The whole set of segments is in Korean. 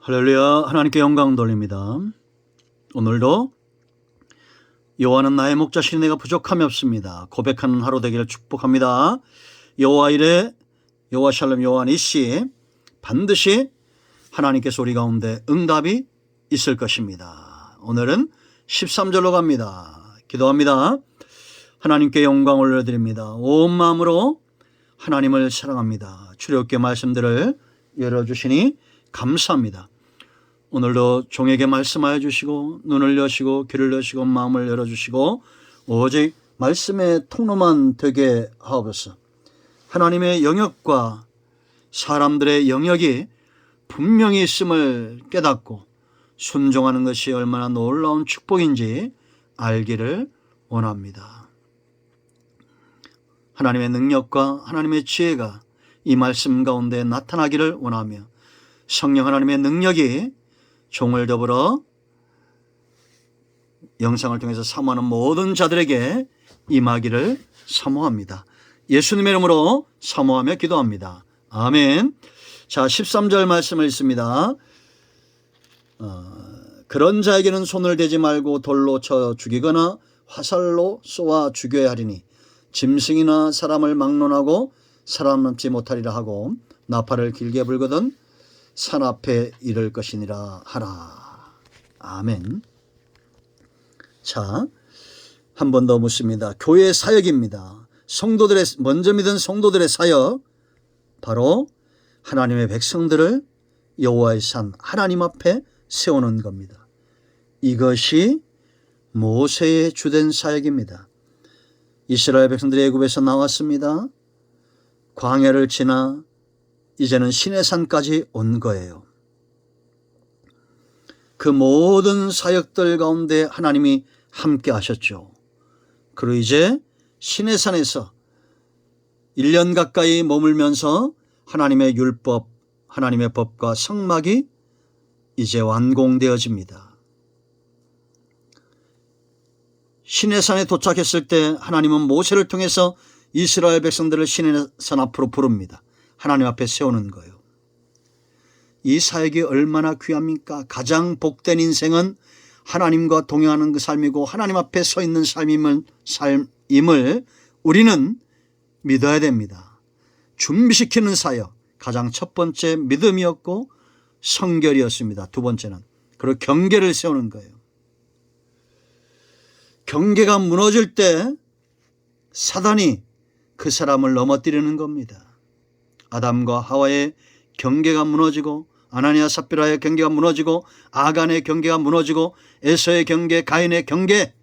할렐루야. 하나님께 영광 돌립니다. 오늘도 여호와는 나의 목자시니 내가 부족함이 없습니다 고백하는 하루 되기를 축복합니다. 여호와 이레, 여호와 샬롬, 여호와 니시, 반드시 하나님께서 우리 가운데 응답이 있을 것입니다. 오늘은 13절로 갑니다. 기도합니다. 하나님께 영광 올려드립니다. 온 마음으로 하나님을 사랑합니다. 출애굽기 말씀들을 열어주시니 감사합니다. 오늘도 종에게 말씀하여 주시고 눈을 여시고 귀를 여시고 마음을 열어주시고 오직 말씀의 통로만 되게 하옵소서. 하나님의 영역과 사람들의 영역이 분명히 있음을 깨닫고 순종하는 것이 얼마나 놀라운 축복인지 알기를 원합니다. 하나님의 능력과 하나님의 지혜가 이 말씀 가운데 나타나기를 원하며 성령 하나님의 능력이 종을 더불어 영상을 통해서 사모하는 모든 자들에게 임하기를 사모합니다. 예수님의 이름으로 사모하며 기도합니다. 아멘. 자, 13절 말씀을 읽습니다. 그런 자에게는 손을 대지 말고 돌로 쳐 죽이거나 화살로 쏘아 죽여야 하리니 짐승이나 사람을 막론하고 살아남지 못하리라 하고 나팔을 길게 불거든 산 앞에 이를 것이니라 하라. 아멘. 자, 한 번 더 묻습니다. 교회의 사역입니다. 성도들의 먼저 믿은 성도들의 사역, 바로 하나님의 백성들을 여호와의 산 하나님 앞에 세우는 겁니다. 이것이 모세의 주된 사역입니다. 이스라엘 백성들이 애굽에서 나왔습니다. 광야를 지나 이제는 시내산까지 온 거예요. 그 모든 사역들 가운데 하나님이 함께 하셨죠. 그리고 이제 시내산에서 1년 가까이 머물면서 하나님의 율법, 하나님의 법과 성막이 이제 완공되어집니다. 시내산에 도착했을 때 하나님은 모세를 통해서 이스라엘 백성들을 시내산 앞으로 부릅니다. 하나님 앞에 세우는 거예요. 이 사역이 얼마나 귀합니까? 가장 복된 인생은 하나님과 동행하는 그 삶이고 하나님 앞에 서 있는 삶임을 우리는 믿어야 됩니다. 준비시키는 사역, 가장 첫 번째 믿음이었고 성결이었습니다. 두 번째는 그리고 경계를 세우는 거예요. 경계가 무너질 때 사단이 그 사람을 넘어뜨리는 겁니다. 아담과 하와의 경계가 무너지고 아나니아 삽비라의 경계가 무너지고 아간의 경계가 무너지고 에서의 경계, 가인의 경계,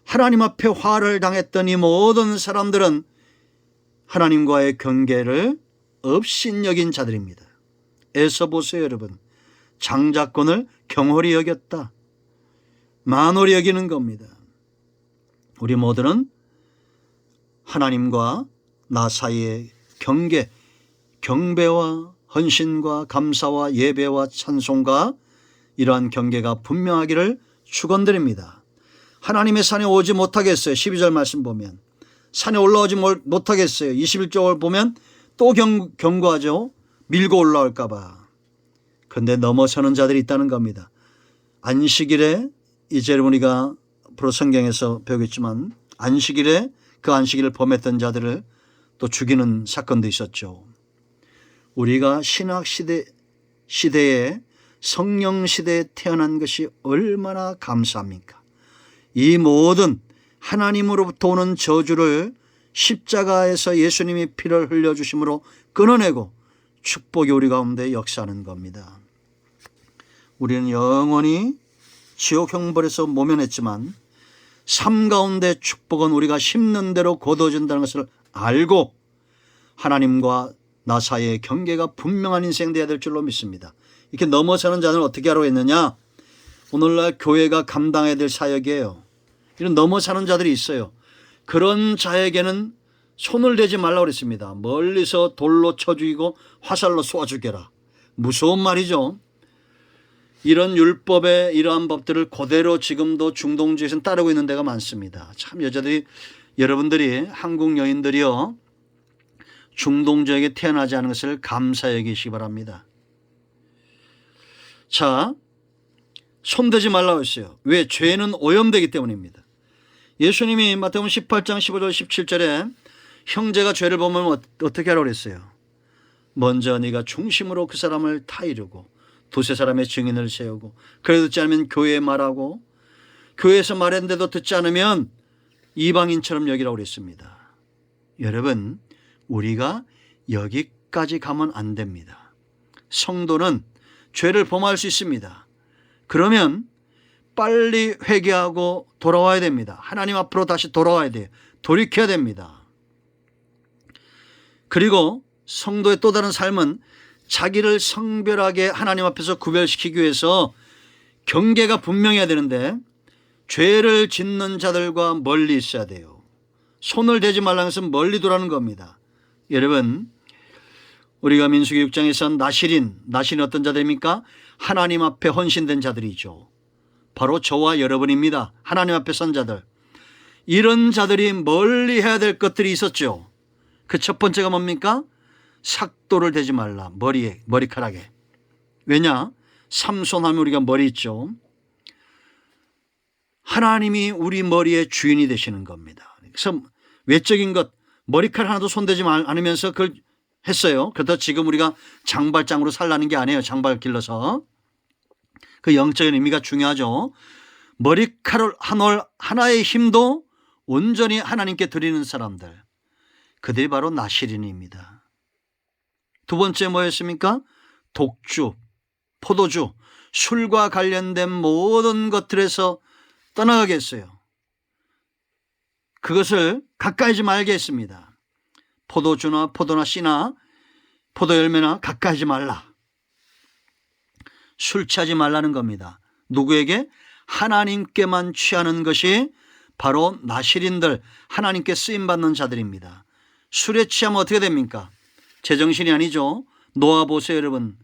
하나님 앞에 화를 당했던 이 모든 사람들은 하나님과의 경계를 업신여긴 자들입니다. 에서 보세요 여러분. 장자권을 경홀히 여겼다. 만홀히 여기는 겁니다. 우리 모두는 하나님과 나 사이의 경계, 경배와 헌신과 감사와 예배와 찬송과 이러한 경계가 분명하기를 축원드립니다. 하나님의 산에 오지 못하겠어요. 12절 말씀 보면 산에 올라오지 못하겠어요. 21절을 보면 또 경고하죠. 밀고 올라올까 봐. 그런데 넘어서는 자들이 있다는 겁니다. 안식일에 이제 우리가 앞으로 성경에서 배우겠지만 안식일에 그 안식일을 범했던 자들을 또 죽이는 사건도 있었죠. 우리가 신학 시대에 성령 시대에 태어난 것이 얼마나 감사합니까? 이 모든 하나님으로부터 오는 저주를 십자가에서 예수님이 피를 흘려주심으로 끊어내고 축복이 우리 가운데 역사하는 겁니다. 우리는 영원히 지옥 형벌에서 모면했지만 삶 가운데 축복은 우리가 심는 대로 거둬진다는 것을 알고 하나님과 나 사이의 경계가 분명한 인생 되어야 될 줄로 믿습니다. 이렇게 넘어서는 자는 어떻게 하라고 했느냐? 오늘날 교회가 감당해야 될 사역이에요. 이런 넘어서는 자들이 있어요. 그런 자에게는 손을 대지 말라고 그랬습니다. 멀리서 돌로 쳐 죽이고 화살로 쏘아 죽여라. 무서운 말이죠. 이런 율법의 이러한 법들을 그대로 지금도 중동지에서는 따르고 있는 데가 많습니다. 참 여러분들이 한국 여인들이요 중동 지역에 태어나지 않은 것을 감사해 계시기 바랍니다. 자, 손대지 말라고 했어요. 왜? 죄는 오염되기 때문입니다. 예수님이 마태복음 18장 15절 17절에 형제가 죄를 보면 어떻게 하라고 그랬어요? 먼저 네가 중심으로 그 사람을 타이르고 두세 사람의 증인을 세우고 그래 듣지 않으면 교회에 말하고 교회에서 말했는데도 듣지 않으면 이방인처럼 여기라고 그랬습니다. 여러분, 우리가 여기까지 가면 안 됩니다. 성도는 죄를 범할 수 있습니다. 그러면 빨리 회개하고 돌아와야 됩니다. 하나님 앞으로 다시 돌아와야 돼요. 돌이켜야 됩니다. 그리고 성도의 또 다른 삶은 자기를 성별하게 하나님 앞에서 구별시키기 위해서 경계가 분명해야 되는데 죄를 짓는 자들과 멀리 있어야 돼요. 손을 대지 말라는 것은 멀리 두라는 겁니다. 여러분, 우리가 민수기 6장에서 나실인 어떤 자들입니까? 하나님 앞에 헌신된 자들이죠. 바로 저와 여러분입니다. 하나님 앞에 선 자들. 이런 자들이 멀리 해야 될 것들이 있었죠. 그 첫 번째가 뭡니까? 삭도를 대지 말라. 머리카락에. 왜냐? 삼손하면 우리가 머리 있죠. 하나님이 우리 머리의 주인이 되시는 겁니다. 그래서 외적인 것, 머리카락 하나도 손대지 않으면서 그걸 했어요. 그러다 지금 우리가 장발장으로 살라는 게 아니에요. 장발 길러서. 그 영적인 의미가 중요하죠. 머리카락 하나의 힘도 온전히 하나님께 드리는 사람들. 그들이 바로 나실인입니다. 두 번째 뭐였습니까? 독주, 포도주, 술과 관련된 모든 것들에서 떠나가게 했어요. 그것을 가까이지 말게 했습니다. 포도주나 포도나 씨나 포도 열매나 가까이지 말라. 술 취하지 말라는 겁니다. 누구에게? 하나님께만 취하는 것이 바로 나실인들, 하나님께 쓰임받는 자들입니다. 술에 취하면 어떻게 됩니까? 제정신이 아니죠. 노아 보세요, 여러분.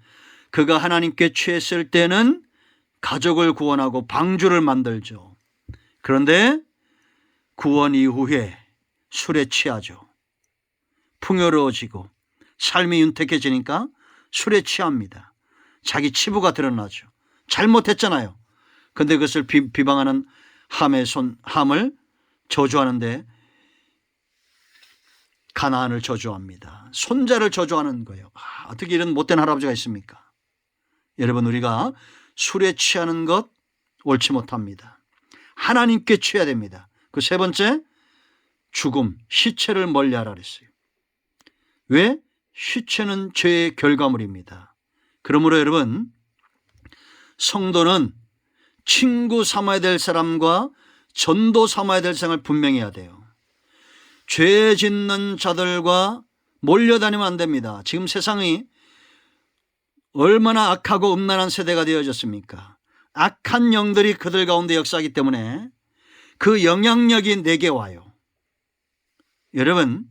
그가 하나님께 취했을 때는 가족을 구원하고 방주를 만들죠. 그런데 구원 이후에 술에 취하죠. 풍요로워지고 삶이 윤택해지니까 술에 취합니다. 자기 치부가 드러나죠. 잘못했잖아요. 그런데 그것을 비방하는 함을 저주하는데 가나안을 저주합니다. 손자를 저주하는 거예요. 어떻게 이런 못된 할아버지가 있습니까? 여러분, 우리가 술에 취하는 것 옳지 못합니다. 하나님께 취해야 됩니다. 그 세 번째, 죽음, 시체를 멀리하라 그랬어요. 왜? 시체는 죄의 결과물입니다. 그러므로 여러분, 성도는 친구 삼아야 될 사람과 전도 삼아야 될 사람을 분명히 해야 돼요. 죄 짓는 자들과 몰려다니면 안 됩니다. 지금 세상이 얼마나 악하고 음란한 세대가 되어졌습니까? 악한 영들이 그들 가운데 역사하기 때문에 그 영향력이 내게 와요. 여러분,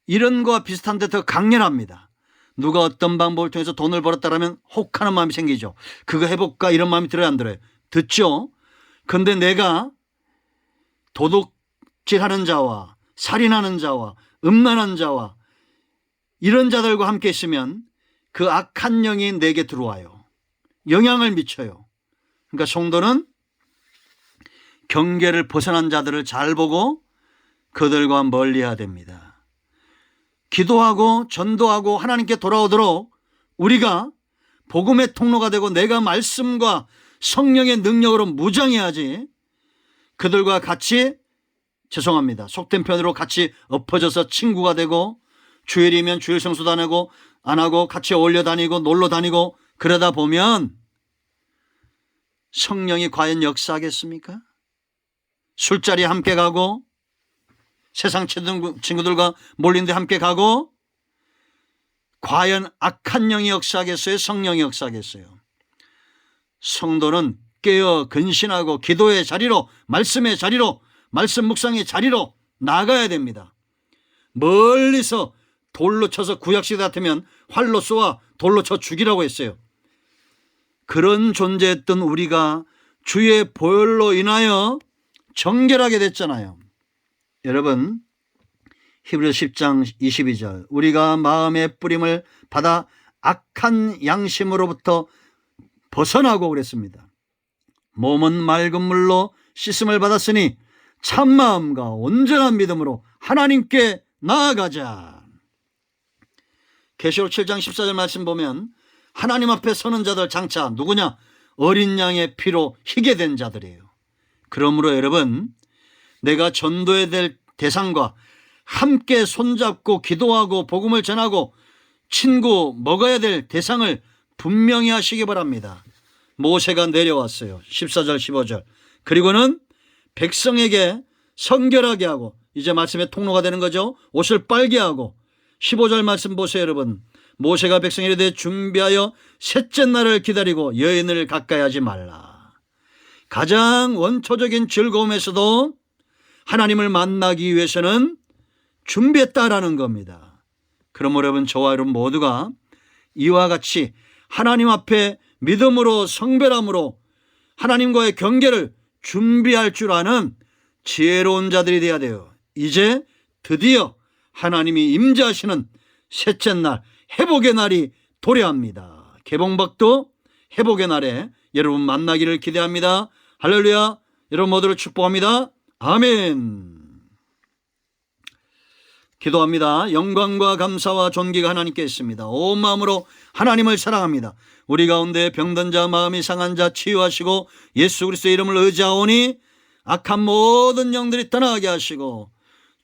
이런 거와 비슷한데 더 강렬합니다. 누가 어떤 방법을 통해서 돈을 벌었다라면 혹하는 마음이 생기죠. 그거 해볼까 이런 마음이 들어요, 안 들어요? 듣죠. 그런데 내가 도둑질하는 자와 살인하는 자와 음란한 자와 이런 자들과 함께 있으면 그 악한 영이 내게 들어와요. 영향을 미쳐요. 그러니까 성도는 경계를 벗어난 자들을 잘 보고 그들과 멀리해야 됩니다. 기도하고 전도하고 하나님께 돌아오도록 우리가 복음의 통로가 되고 내가 말씀과 성령의 능력으로 무장해야지 그들과 같이, 죄송합니다, 속된 편으로 같이 엎어져서 친구가 되고 주일이면 주일 성수도 안 하고 같이 어울려 다니고 놀러 다니고 그러다 보면 성령이 과연 역사하겠습니까? 술자리에 함께 가고 세상 친구들과 몰린 데 함께 가고 과연 악한 영이 역사하겠어요? 성령이 역사하겠어요? 성도는 깨어 근신하고 기도의 자리로, 말씀의 자리로, 말씀 묵상의 자리로 나가야 됩니다. 멀리서 돌로 쳐서 구약시대 같으면 활로 쏘아 돌로 쳐 죽이라고 했어요. 그런 존재였던 우리가 주의 보혈로 인하여 정결하게 됐잖아요. 여러분, 히브리서 10장 22절, 우리가 마음의 뿌림을 받아 악한 양심으로부터 벗어나고 그랬습니다. 몸은 맑은 물로 씻음을 받았으니 참마음과 온전한 믿음으로 하나님께 나아가자. 계시록 7장 14절 말씀 보면 하나님 앞에 서는 자들 장차 누구냐? 어린 양의 피로 희게 된 자들이에요. 그러므로 여러분, 내가 전도해야 될 대상과 함께 손잡고 기도하고 복음을 전하고 친구 먹어야 될 대상을 분명히 하시기 바랍니다. 모세가 내려왔어요. 14절 15절. 그리고는 백성에게 성결하게 하고, 이제 말씀의 통로가 되는 거죠. 옷을 빨게 하고. 15절 말씀 보세요 여러분. 모세가 백성에 이르되 준비하여 셋째 날을 기다리고 여인을 가까이 하지 말라. 가장 원초적인 즐거움에서도 하나님을 만나기 위해서는 준비했다라는 겁니다. 그러므로 여러분, 저와 여러분 모두가 이와 같이 하나님 앞에 믿음으로 성별함으로 하나님과의 경계를 준비할 줄 아는 지혜로운 자들이 되어야 돼요. 이제 드디어 하나님이 임재하시는 셋째 날, 회복의 날이 도래합니다. 개봉박도 회복의 날에 여러분 만나기를 기대합니다. 할렐루야. 여러분 모두를 축복합니다. 아멘. 기도합니다. 영광과 감사와 존귀가 하나님께 있습니다. 온 마음으로 하나님을 사랑합니다. 우리 가운데 병든 자, 마음이 상한 자 치유하시고 예수 그리스도의 이름을 의지하오니 악한 모든 영들이 떠나게 하시고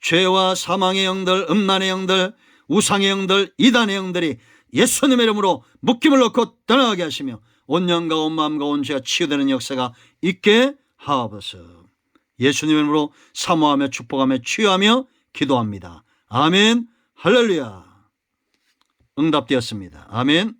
죄와 사망의 영들, 음란의 영들, 우상의 영들, 이단의 영들이 예수님의 이름으로 묶임을 놓고 떠나게 하시며 온 영과 온 마음과 온 죄가 치유되는 역사가 있게 하옵소서. 예수님의 이름으로 사모하며 축복하며 치유하며 기도합니다. 아멘. 할렐루야. 응답되었습니다. 아멘.